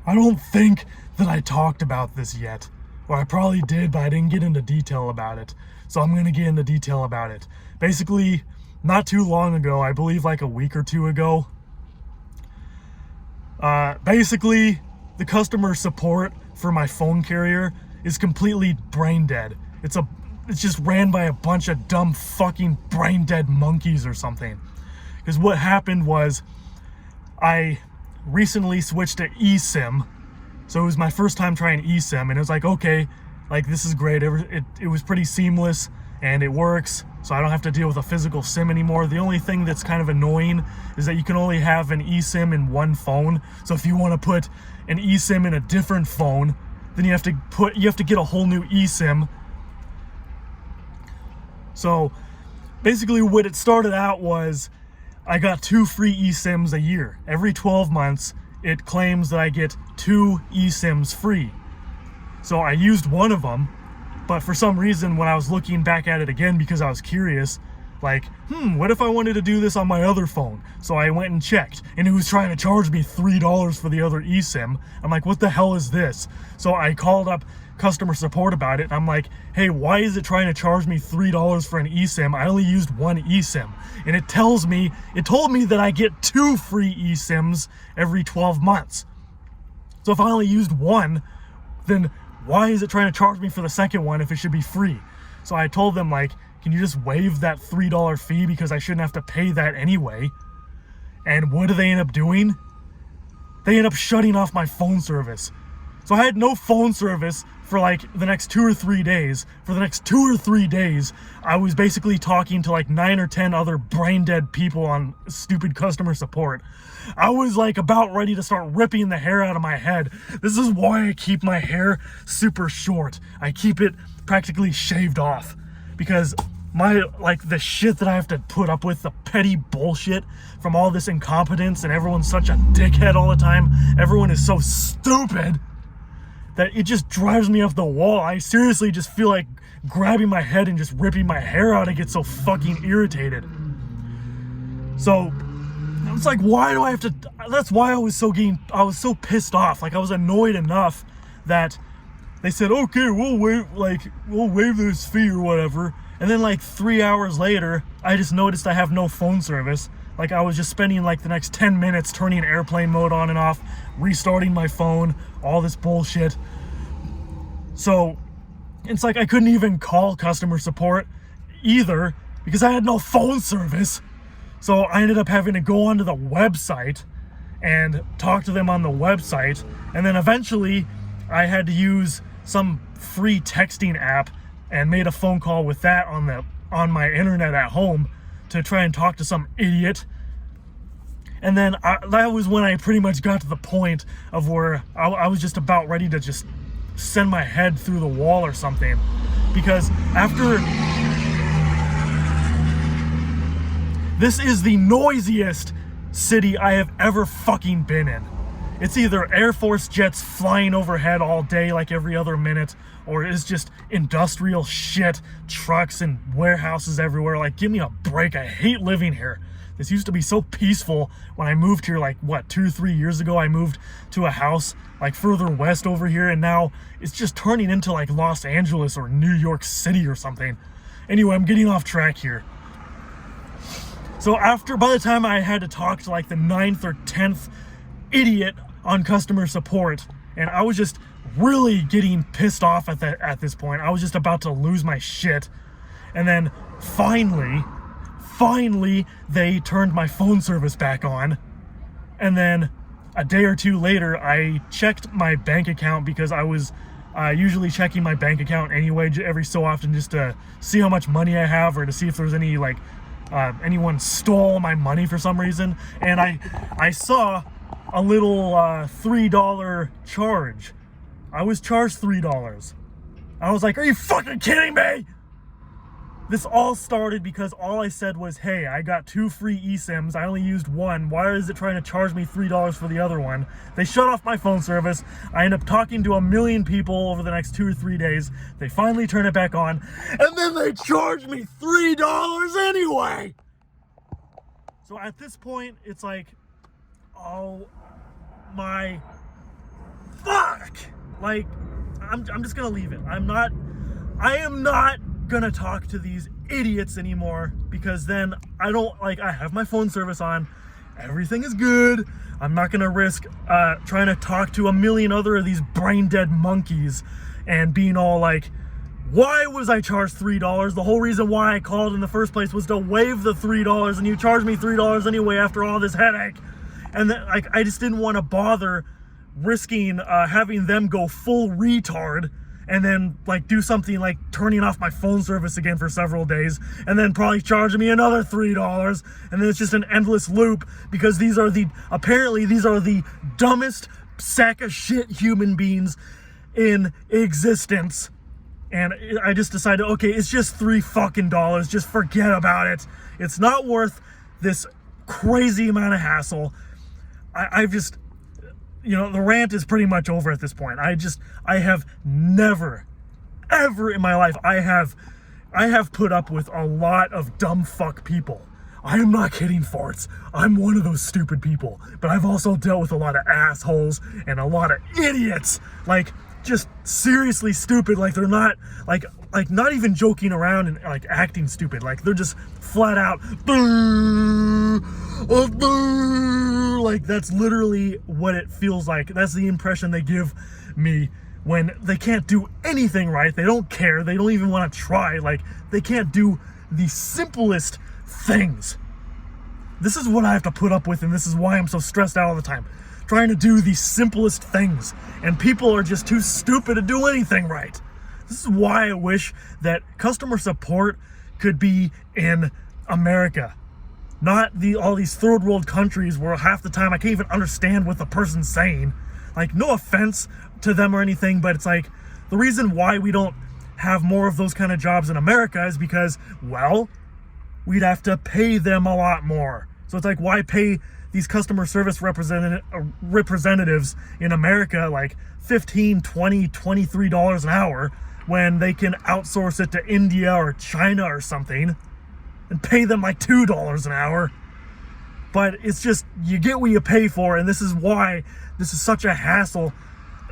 I don't think that I talked about this yet. Or I probably did, but I didn't get into detail about it. So I'm going to get into detail about it. Basically, not too long ago, I believe like a week or two ago, basically, the customer support for my phone carrier is completely brain dead. It's just ran by a bunch of dumb fucking brain dead monkeys or something. Because what happened was, I recently switched to eSIM. So it was my first time trying eSIM, and it was like, okay, like this is great. It was pretty seamless, and it works, so I don't have to deal with a physical SIM anymore. The only thing that's kind of annoying is that you can only have an eSIM in one phone. So if you want to put an eSIM in a different phone, then you have to get a whole new eSIM. So basically what it started out was, I got 2 free eSIMs a year. Every 12 months, it claims that I get 2 eSIMs free. So I used one of them, but for some reason when I was looking back at it again because I was curious, like, what if I wanted to do this on my other phone? So I went and checked, and it was trying to charge me $3 for the other eSIM. I'm like, what the hell is this? So I called up customer support about it, and I'm like, hey, why is it trying to charge me $3 for an eSIM? I only used one eSIM. And it told me that I get 2 free eSIMs every 12 months. So if I only used one, then why is it trying to charge me for the second one if it should be free? So I told them, like, can you just waive that $3 fee because I shouldn't have to pay that anyway? And what do they end up doing? They end up shutting off my phone service. So I had no phone service for like the next 2 or 3 days. For the next 2 or 3 days, I was basically talking to like 9 or 10 other brain dead people on stupid customer support. I was like about ready to start ripping the hair out of my head. This is why I keep my hair super short. I keep it practically shaved off because the shit that I have to put up with, the petty bullshit from all this incompetence, and everyone's such a dickhead all the time. Everyone is so stupid that it just drives me off the wall. I seriously just feel like grabbing my head and just ripping my hair out. I get so fucking irritated. So it's like, why do I have to? That's why I was so pissed off. Like, I was annoyed enough that they said, okay, we'll waive this fee or whatever. And then like 3 hours later, I just noticed I have no phone service. Like, I was just spending like the next 10 minutes turning airplane mode on and off, restarting my phone, all this bullshit. So it's like I couldn't even call customer support either because I had no phone service. So I ended up having to go onto the website and talk to them on the website. And then eventually I had to use some free texting app and made a phone call with that on my internet at home to try and talk to some idiot. And then that was when I pretty much got to the point of where I was just about ready to just send my head through the wall or something. Because this is the noisiest city I have ever fucking been in. It's either Air Force jets flying overhead all day like every other minute, or it's just industrial shit, trucks and warehouses everywhere. Like, give me a break. I hate living here. This used to be so peaceful when I moved here, like, 2 or 3 years ago. I moved to a house like further west over here, and now it's just turning into like Los Angeles or New York City or something. Anyway, I'm getting off track here. So by the time I had to talk to like the 9th or 10th idiot on customer support, and I was just really getting pissed off at this point. I was just about to lose my shit. And then finally they turned my phone service back on. And then a day or two later, I checked my bank account because I was usually checking my bank account anyway every so often just to see how much money I have or to see if there's any like anyone stole my money for some reason. And I saw a little $3 charge. I was charged $3. I was like, are you fucking kidding me? This all started because all I said was, hey, I got 2 free eSIMs. I only used one. Why is it trying to charge me $3 for the other one? They shut off my phone service. I end up talking to 1 million people over the next 2 or 3 days. They finally turn it back on. And then they charge me $3 anyway. So at this point, it's like, oh my like, I'm just gonna leave it. I am not gonna talk to these idiots anymore, because then I have my phone service on. Everything is good. I'm not gonna risk trying to talk to a million other of these brain dead monkeys and being all like, why was I charged $3? The whole reason why I called in the first place was to waive the $3, and you charged me $3 anyway after all this headache. And then, like, I just didn't want to bother risking having them go full retard and then like do something like turning off my phone service again for several days and then probably charging me another $3, and then it's just an endless loop, because apparently these are the dumbest sack of shit human beings in existence. And I just decided, okay, it's just $3 fucking, just forget about it. It's not worth this crazy amount of hassle. I've just, the rant is pretty much over at this point. I have never, ever in my life, I have put up with a lot of dumb fuck people. I am not kidding, farts. I'm one of those stupid people. But I've also dealt with a lot of assholes and a lot of idiots. Like, just seriously stupid. Like, they're not, like not even joking around and like acting stupid. Like, they're just flat out, like, that's literally what it feels like. That's the impression they give me when they can't do anything right. They don't care. They don't even want to try. Like, they can't do the simplest things. This is what I have to put up with, and this is why I'm so stressed out all the time. Trying to do the simplest things, and people are just too stupid to do anything right. This is why I wish that customer support could be in America, not all these third world countries where half the time I can't even understand what the person's saying. Like, no offense to them or anything, but it's like, the reason why we don't have more of those kind of jobs in America is because, well, we'd have to pay them a lot more. So it's like, why pay these customer service representatives in America like $15, $20, $23 an hour when they can outsource it to India or China or something and pay them like $2 an hour? But it's just, you get what you pay for, and this is why this is such a hassle.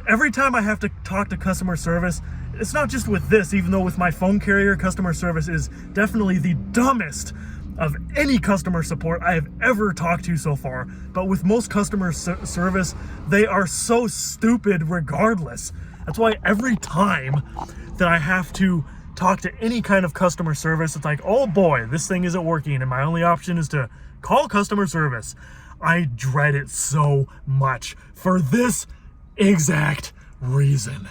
Every time I have to talk to customer service, it's not just with this, even though with my phone carrier, customer service is definitely the dumbest of any customer support I have ever talked to so far. But with most customer service, they are so stupid regardless. That's why every time that I have to talk to any kind of customer service, it's like, oh boy, this thing isn't working, and my only option is to call customer service. I dread it so much for this exact reason.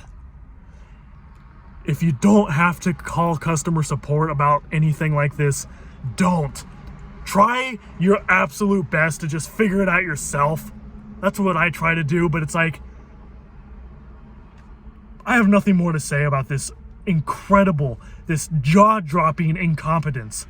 If you don't have to call customer support about anything like this, don't. Try your absolute best to just figure it out yourself. That's what I try to do, but it's like, I have nothing more to say about this incredible, this jaw-dropping incompetence.